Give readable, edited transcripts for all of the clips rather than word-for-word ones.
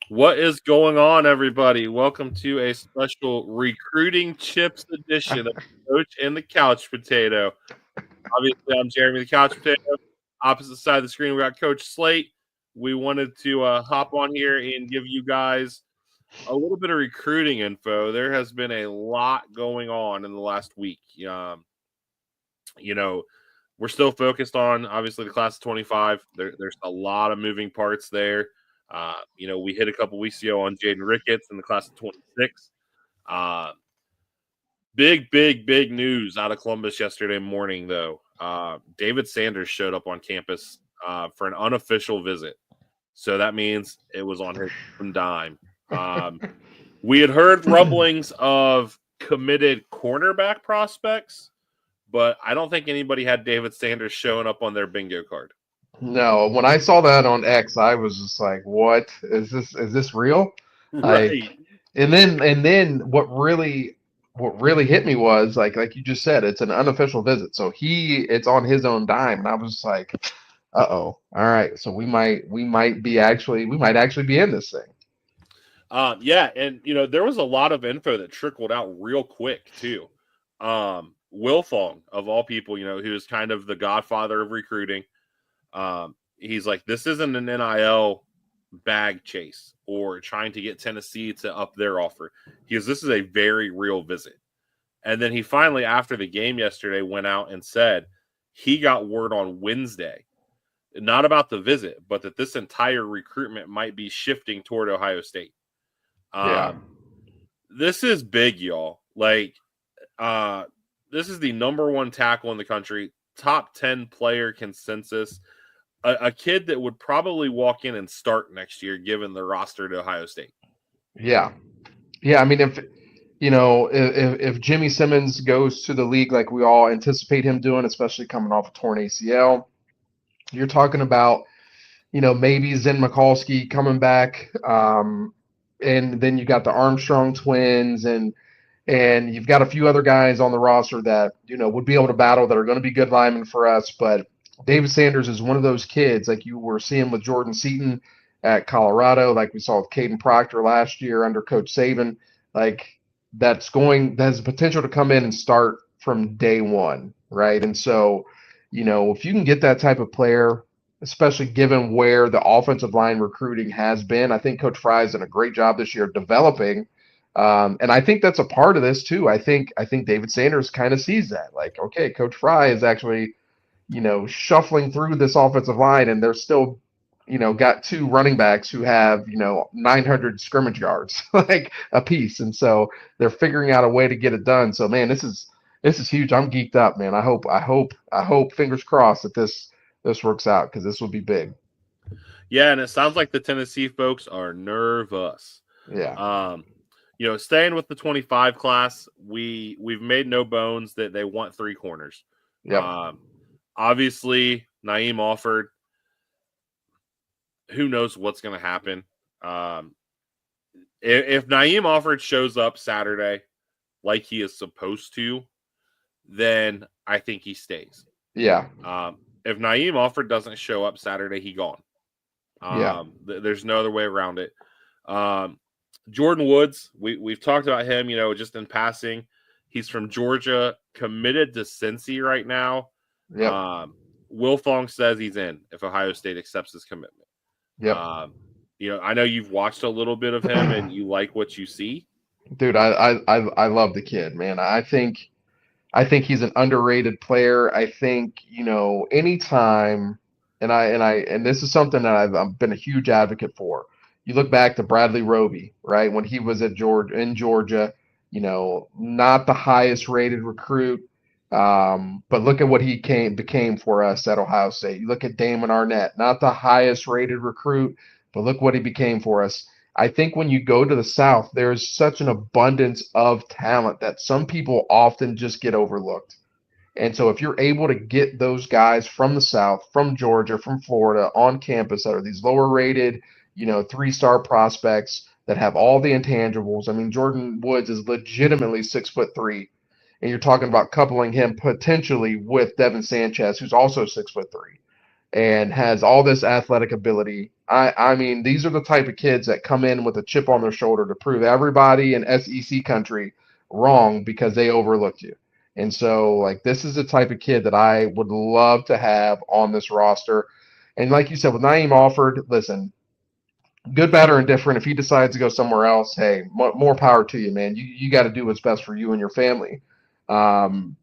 What is going on, everybody? Welcome to a special recruiting chips edition of Coach and the Couch Potato. Obviously, I'm Jeremy the Couch Potato. Opposite side of the screen, we got Coach Slate. We wanted to hop on here and give you guys a little bit of recruiting info. There has been a lot going on in the last week. You know, we're still focused on obviously the class of 25. There's a lot of moving parts there. We hit a couple weeks ago on Jaden Ricketts in the class of 26. Uh, big news out of Columbus yesterday morning, though. David Sanders showed up on campus for an unofficial visit. So that means it was on his own dime. We had heard rumblings of committed cornerback prospects, but I don't think anybody had David Sanders showing up on their bingo card. No, when I saw that on X, I was just like, "What is this? Is this real?" Like, Right. and then what really hit me was like you just said, it's an unofficial visit, so it's on his own dime, and I was just like, "Uh-oh, all right, so we might actually be in this thing." Yeah, and there was a lot of info that trickled out real quick too. Wilfong, of all people, who is kind of the godfather of recruiting. He's like, this isn't an NIL bag chase or trying to get Tennessee to up their offer. This is a very real visit. And then he finally, after the game yesterday, went out and said he got word on Wednesday, not about the visit, but that this entire recruitment might be shifting toward Ohio State. Yeah, Um, this is big, y'all. This is the number one tackle in the country, top 10 player consensus. A kid that would probably walk in and start next year, given the roster to Ohio State. yeah, yeah. I mean, if Jimmy Simmons goes to the league like we all anticipate him doing, especially coming off a torn ACL, you're talking about maybe Zen Mikulski coming back, and then you got the Armstrong twins, and you've got a few other guys on the roster that would be able to battle that are going to be good linemen for us. But David Sanders is one of those kids like you were seeing with Jordan Seaton at Colorado, like we saw with Caden Proctor last year under Coach Saban, like that has the potential to come in and start from day one, right? And so, if you can get that type of player, especially given where the offensive line recruiting has been. I think Coach Fry's done a great job this year developing, and I think that's a part of this too. I think David Sanders kind of sees that, like, okay, Coach Fry is actually shuffling through this offensive line, and they're still got two running backs who have 900 scrimmage yards like a piece, and so they're figuring out a way to get it done. So man, this is huge. I'm geeked up, man. I hope fingers crossed that this works out because this will be big. Yeah, and it sounds like the Tennessee folks are nervous. Yeah. Um, staying with the 25 class, we've made no bones that they want three corners. Yep. Um, Obviously, Naeem offered. Who knows what's going to happen? Um, if Naeem Offord shows up Saturday like he is supposed to, then I think he stays. Yeah. If Naeem Offord doesn't show up Saturday, he gone. Yeah. There's no other way around it. Jordan Woods, we've talked about him, just in passing. He's from Georgia, committed to Cincy right now. Yep. Wilfong says he's in if Ohio State accepts his commitment. Yep. I know you've watched a little bit of him and you like what you see. Dude, I love the kid, man. I think he's an underrated player. I think, anytime, and this is something that I've been a huge advocate for. You look back to Bradley Roby, right? When he was at Georgia, not the highest rated recruit. But look at what he became for us at Ohio State. You look at Damon Arnett, not the highest rated recruit, but look what he became for us. I think when you go to the South, there's such an abundance of talent that some people often just get overlooked. And so if you're able to get those guys from the South, from Georgia, from Florida on campus that are these lower rated, 3-star prospects that have all the intangibles. I mean, Jordan Woods is legitimately 6'3", and you're talking about coupling him potentially with Devin Sanchez, who's also 6'3", and has all this athletic ability. I mean, these are the type of kids that come in with a chip on their shoulder to prove everybody in SEC country wrong because they overlooked you. And so, like, this is the type of kid that I would love to have on this roster. And like you said, with Naeem Alford, listen, good, bad, or indifferent. If he decides to go somewhere else, hey, more power to you, man. You got to do what's best for you and your family. Um,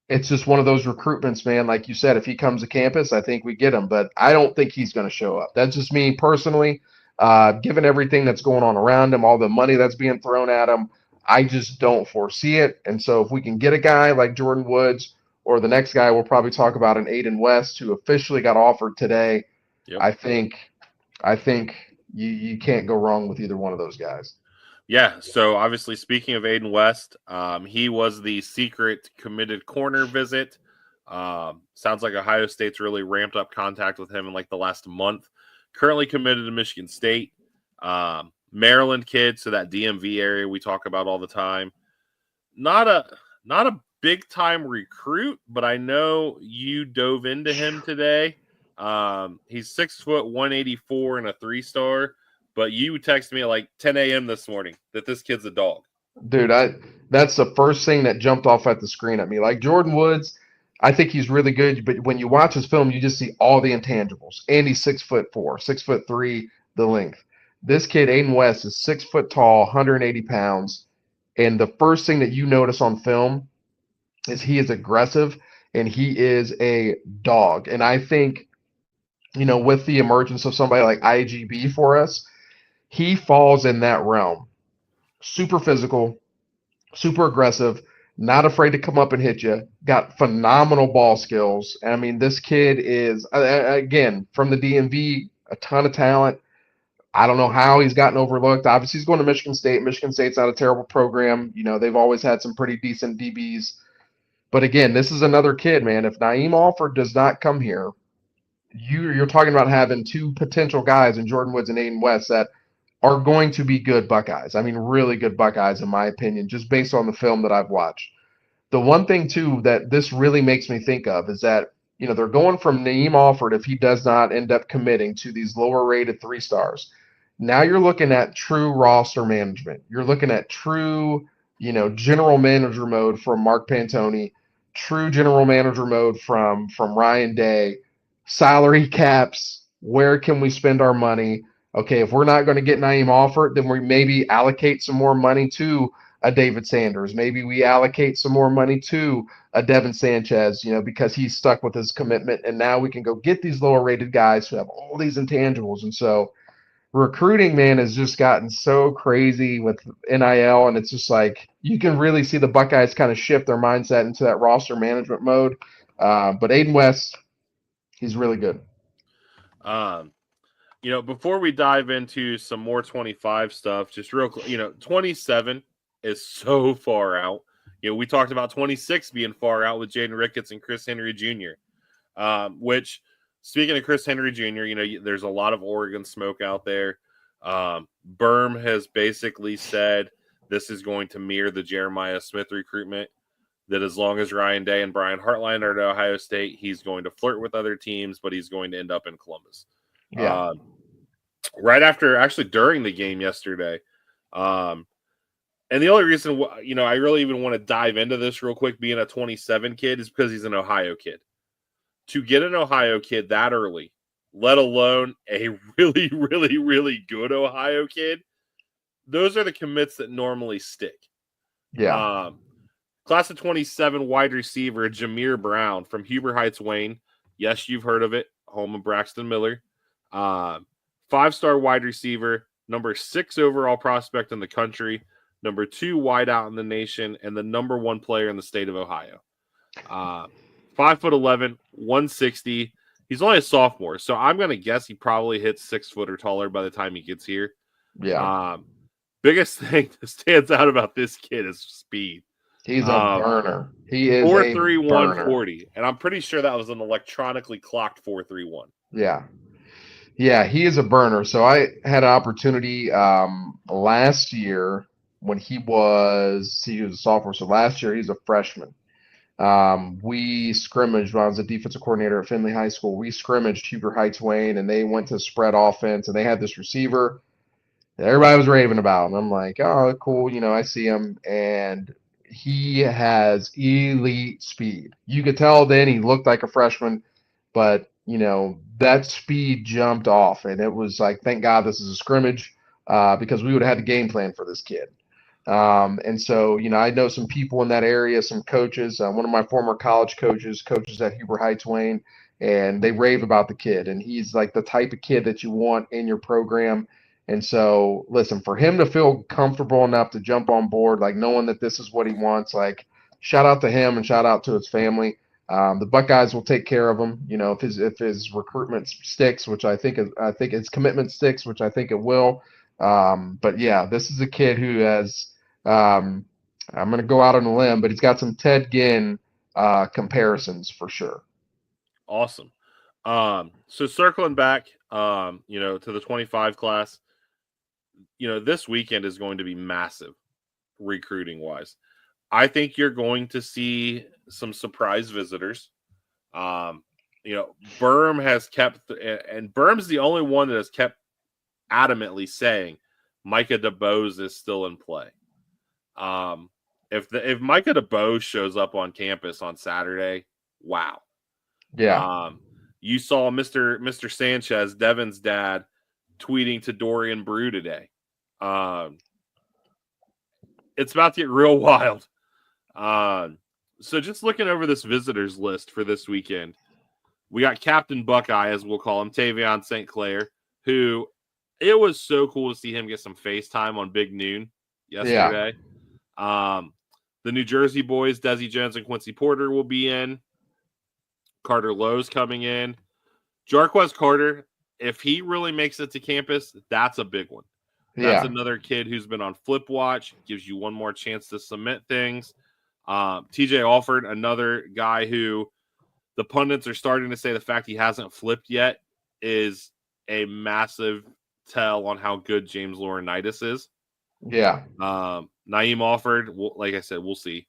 it's just one of those recruitments, man. Like you said, if he comes to campus, I think we get him, but I don't think he's going to show up. That's just me personally. Given everything that's going on around him, all the money that's being thrown at him, I just don't foresee it. And so, if we can get a guy like Jordan Woods, or the next guy we'll probably talk about, an Aiden West, who officially got offered today, Yep. I think, I think you can't go wrong with either one of those guys. Yeah, so obviously, speaking of Aiden West, he was the secret committed corner visit. Sounds like Ohio State's really ramped up contact with him in like the last month. Currently committed to Michigan State. Maryland kid, so that DMV area we talk about all the time. Not a big time recruit, but I know you dove into him today. He's 6 foot 184 and a 3-star. But you texted me at like 10 a.m. this morning that this kid's a dog. Dude, that's the first thing that jumped off at the screen at me. Like Jordan Woods, I think he's really good, but when you watch his film, you just see all the intangibles. And he's 6'4", 6'3", the length. This kid, Aiden West, is 6 foot tall, 180 pounds. And the first thing that you notice on film is he is aggressive and he is a dog. And I think, with the emergence of somebody like IGB for us, he falls in that realm. Super physical, super aggressive, not afraid to come up and hit you, got phenomenal ball skills. I mean, this kid is, again, from the DMV, a ton of talent. I don't know how he's gotten overlooked. Obviously, he's going to Michigan State. Michigan State's not a terrible program. They've always had some pretty decent DBs. But again, this is another kid, man. If Naeem Alford does not come here, you're talking about having two potential guys in Jordan Woods and Aiden West that are going to be good Buckeyes. I mean, really good Buckeyes, in my opinion, just based on the film that I've watched. The one thing, too, that this really makes me think of is that, they're going from Naeem Alford, if he does not end up committing, to these lower-rated 3-stars. Now you're looking at true roster management. You're looking at true, general manager mode from Mark Pantoni, true general manager mode from Ryan Day, salary caps, where can we spend our money? Okay, if we're not going to get Naeem Alford, then we maybe allocate some more money to a David Sanders. Maybe we allocate some more money to a Devin Sanchez, because he's stuck with his commitment. And now we can go get these lower rated guys who have all these intangibles. And so recruiting, man, has just gotten so crazy with NIL. And it's just like you can really see the Buckeyes kind of shift their mindset into that roster management mode. But Aiden West, he's really good. Before we dive into some more 25 stuff, just real, 27 is so far out. We talked about 26 being far out with Jaden Ricketts and Chris Henry Jr. Which, speaking of Chris Henry Jr., there's a lot of Oregon smoke out there. Berm has basically said this is going to mirror the Jeremiah Smith recruitment, that as long as Ryan Day and Brian Hartline are at Ohio State, he's going to flirt with other teams, but he's going to end up in Columbus. Yeah. Right after, actually during the game yesterday. And the only reason, I really even want to dive into this real quick, being a 27 kid, is because he's an Ohio kid. To get an Ohio kid that early, let alone a really, really, really good Ohio kid, those are the commits that normally stick. Yeah. Class of 27 wide receiver Jameer Brown from Huber Heights, Wayne. Yes, you've heard of it. Home of Braxton Miller. 5-star wide receiver, number 6 overall prospect in the country, number 2 wideout in the nation, and the number 1 player in the state of Ohio. 5'11", 160. He's only a sophomore, so I'm going to guess he probably hits 6 foot or taller by the time he gets here. Yeah. Biggest thing that stands out about this kid is speed. He's a burner. He is 4.31 burner. 40, and I'm pretty sure that was an electronically clocked 4.31. Yeah. Yeah, he is a burner. So I had an opportunity last year when he was a sophomore. So last year he's a freshman. We scrimmaged when I was a defensive coordinator at Findlay High School. We scrimmaged Huber Heights Wayne, and they went to spread offense, and they had this receiver that everybody was raving about. And I'm like, oh, cool. I see him, and he has elite speed. You could tell then he looked like a freshman, but that speed jumped off, and it was like, thank God this is a scrimmage, because we would have had the game plan for this kid. And so, I know some people in that area, some coaches. One of my former college coaches at Huber Heights Wayne, and they rave about the kid. And he's like the type of kid that you want in your program. And so, listen, for him to feel comfortable enough to jump on board, like knowing that this is what he wants, like shout out to him and shout out to his family. The Buckeyes will take care of him. If his recruitment sticks, which I think his commitment sticks, which I think it will. But yeah, this is a kid who has um, I'm going to go out on a limb, but he's got some Ted Ginn comparisons for sure. Awesome. So circling back, to the 25 class, this weekend is going to be massive recruiting wise. I think you're going to see some surprise visitors. Berm has kept, and Berm's the only one that has kept adamantly saying Micah DeBose is still in play. If Micah DeBose shows up on campus on Saturday, wow. Yeah. You saw Mr. Sanchez, Devin's dad, tweeting to Dorian Brew today. It's about to get real wild. So just looking over this visitors list for this weekend, we got Captain Buckeye, as we'll call him, Tavion St. Clair, who it was so cool to see him get some FaceTime on Big Noon yesterday. Yeah. The New Jersey boys, Desi Jones and Quincy Porter, will be in. Carter Lowe's coming in. Jarquez Carter, if he really makes it to campus, that's a big one. That's another kid who's been on flip watch, gives you one more chance to submit things. TJ Alford, another guy who the pundits are starting to say the fact he hasn't flipped yet is a massive tell on how good James Laurinaitis is. Yeah. Naeem Alford, like I said, we'll see.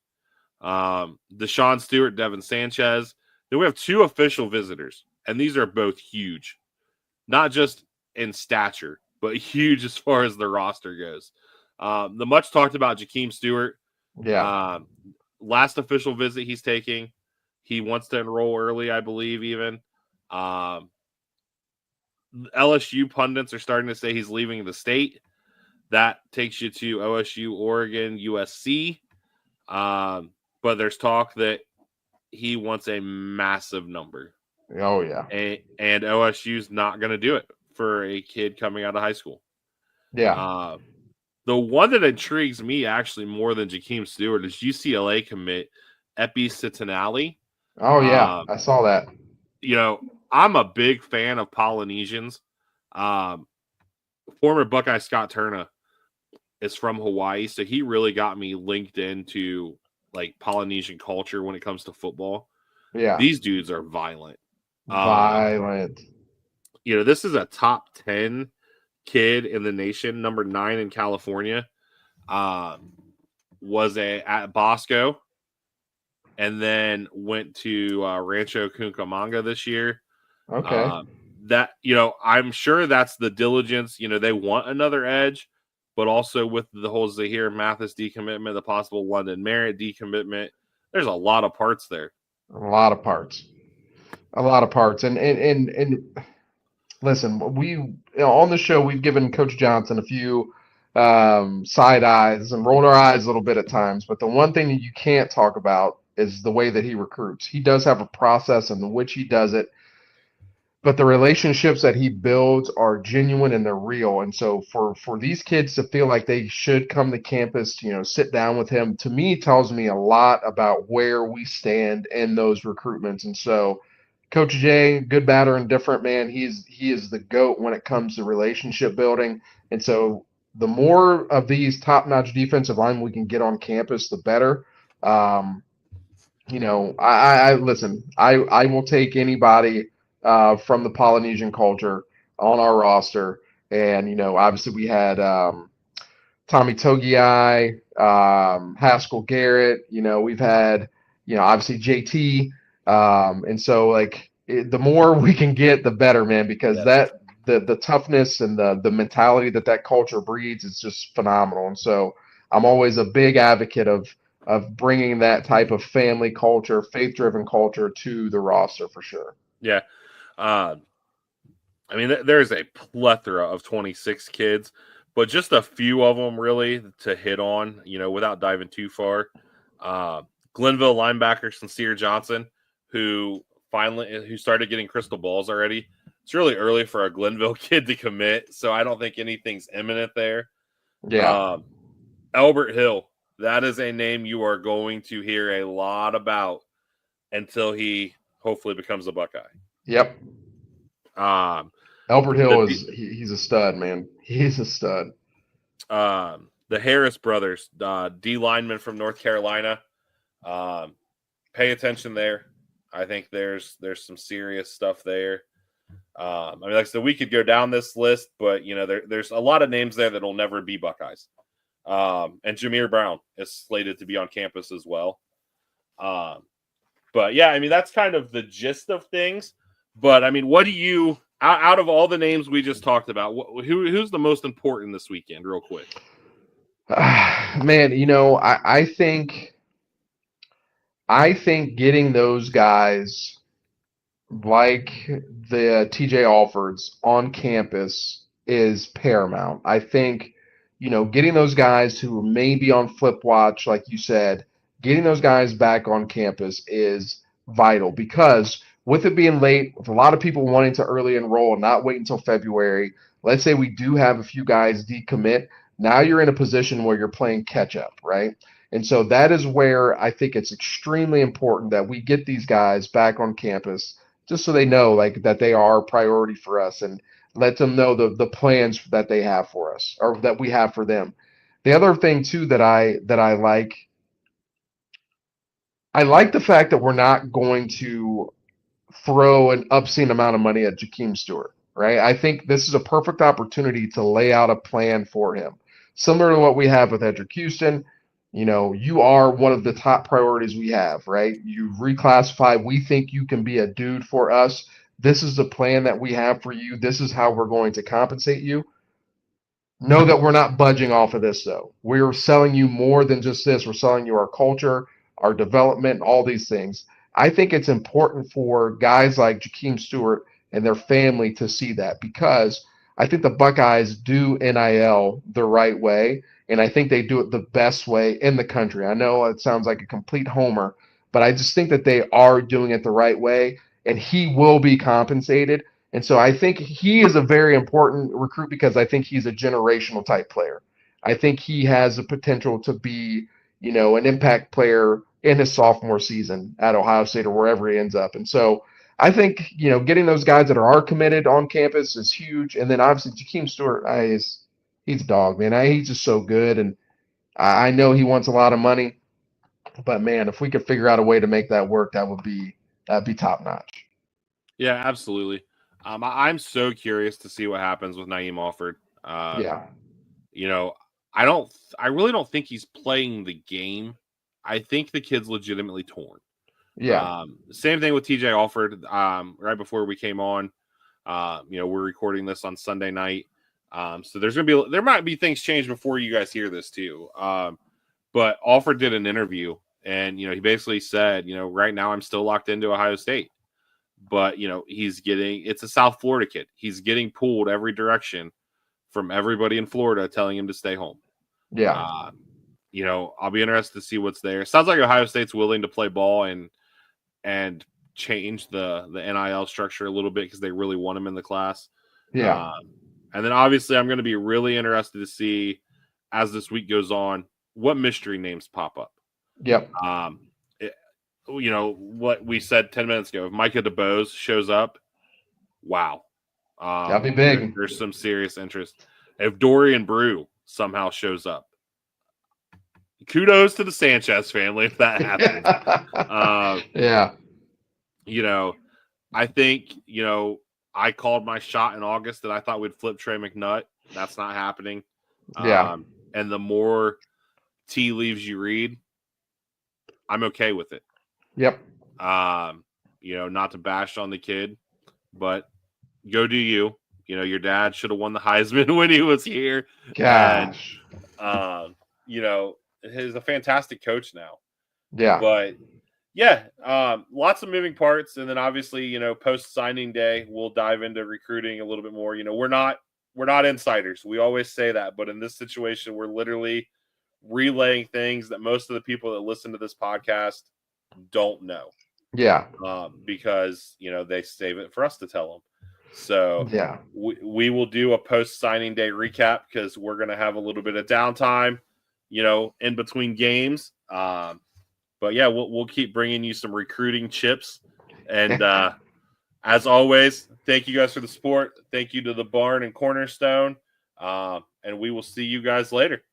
Deshaun Stewart, Devin Sanchez. Then we have two official visitors, and these are both huge. Not just in stature, but huge as far as the roster goes. The much talked about Jakeem Stewart. Yeah. Last official visit he's taking. He wants to enroll early, I believe, even. LSU pundits are starting to say he's leaving the state. That takes you to OSU, Oregon, USC. But there's talk that he wants a massive number. Oh, yeah. And OSU's not going to do it for a kid coming out of high school. Yeah. The one that intrigues me actually more than Jakeem Stewart is UCLA commit Epi Citinelli. Oh, yeah. I saw that. I'm a big fan of Polynesians. Former Buckeye Scott Turner is from Hawaii, so he really got me linked into like Polynesian culture when it comes to football. Yeah. These dudes are violent. This is a top 10 kid in the nation, number 9 in California. Was at Bosco, and then went to Rancho Cucamonga this year. Okay. I'm sure that's the diligence. They want another edge, but also with the whole Zahir Mathis decommitment, the possible London Merritt decommitment, there's a lot of parts there. A lot of parts. And listen, on the show we've given Coach Johnson a few side eyes and rolled our eyes a little bit at times, but the one thing that you can't talk about is the way that he recruits. He does have a process in which he does it, but the relationships that he builds are genuine and they're real. And so for these kids to feel like they should come to campus, sit down with him, to me tells me a lot about where we stand in those recruitments. And so Coach Jay, good, bad, or indifferent, man, he is the GOAT when it comes to relationship building. And so the more of these top-notch defensive linemen we can get on campus, the better. I listen, I will take anybody from the Polynesian culture on our roster. And, obviously we had Tommy Togiai, Haskell Garrett. We've had obviously JT. And so like the more we can get, the better, man, because Yes. that the toughness and the mentality that culture breeds is just phenomenal. And so I'm always a big advocate of bringing that type of family culture, faith-driven culture to the roster for sure. Yeah. Uh, I mean, there's a plethora of 26 kids, but just a few of them really to hit on, without diving too far. Uh, Glenville linebacker Sincere Johnson, who started getting crystal balls already. It's really early for a Glenville kid to commit, so I don't think anything's imminent there. Yeah. Albert Hill, that is a name you are going to hear a lot about until he hopefully becomes a Buckeye. Yep. Um, Albert the Hill he's a stud, man. He's a stud. The Harris brothers, D lineman from North Carolina. Pay attention there. I think there's some serious stuff there. I mean, like I said, we could go down this list, but there's a lot of names there that'll never be Buckeyes. And Jameer Brown is slated to be on campus as well. But yeah, I mean, that's kind of the gist of things. But I mean, what do you, out of all the names we just talked about, who's the most important this weekend, real quick? Man, I think getting those guys like the TJ Alfords on campus is paramount. I think, getting those guys who may be on flip watch, like you said, getting those guys back on campus is vital because with it being late, with a lot of people wanting to early enroll and not wait until February, let's say we do have a few guys decommit. Now you're in a position where you're playing catch up, right? And so that is where I think it's extremely important that we get these guys back on campus just so they know like that they are a priority for us and let them know the plans that they have for us or that we have for them. The other thing too that I like the fact that we're not going to throw an obscene amount of money at Jakeem Stewart, right? I think this is a perfect opportunity to lay out a plan for him. Similar to what we have with Edric Houston, you are one of the top priorities we have, right? You reclassify. We think you can be a dude for us. This is the plan that we have for you. This is how we're going to compensate you. Know that we're not budging off of this, though. We're selling you more than just this. We're selling you our culture, our development, all these things. I think it's important for guys like Jakeem Stewart and their family to see that because I think the Buckeyes do NIL the right way, and I think they do it the best way in the country. I know it sounds like a complete homer, but I just think that they are doing it the right way, and he will be compensated. And so I think he is a very important recruit because I think he's a generational type player. I think he has the potential to be, an impact player in his sophomore season at Ohio State or wherever he ends up. And so I think, getting those guys that are committed on campus is huge. And then obviously Jakeem Stewart, he's a dog, man. He's just so good. And I know he wants a lot of money, but man, if we could figure out a way to make that work, that'd be top notch. Yeah, absolutely. I'm so curious to see what happens with Naeem Alford. Yeah. You know, I really don't think he's playing the game. I think the kid's legitimately torn. Yeah. Same thing with TJ Alford. Right before we came on, we're recording this on Sunday night. So there might be things change before you guys hear this too. But Alford did an interview and, he basically said, right now I'm still locked into Ohio State, but it's a South Florida kid. He's getting pulled every direction from everybody in Florida telling him to stay home. Yeah. I'll be interested to see what's there. Sounds like Ohio State's willing to play ball and change the NIL structure a little bit because they really want him in the class. Yeah. And then obviously I'm going to be really interested to see as this week goes on what mystery names pop up. Yep. What we said 10 minutes ago, if Micah DeBose shows up, wow. That'd be big. There's some serious interest. If Dorian Brew somehow shows up, kudos to the Sanchez family if that happens. Yeah. I think, I called my shot in August that I thought we'd flip Trey McNutt. That's not happening. Yeah. And the more tea leaves you read, I'm okay with it. Yep. Not to bash on the kid, but go do you. Your dad should have won the Heisman when he was here. Gosh. And, he's a fantastic coach now. Yeah. But, yeah, lots of moving parts. And then obviously, post-signing day, we'll dive into recruiting a little bit more. We're not insiders. We always say that. But in this situation, we're literally relaying things that most of the people that listen to this podcast don't know. Yeah. Because, they save it for us to tell them. So yeah, we will do a post-signing day recap because we're going to have a little bit of downtime, in between games. But, yeah, we'll keep bringing you some recruiting chips. And as always, thank you guys for the support. Thank you to the Barn and Cornerstone. And we will see you guys later.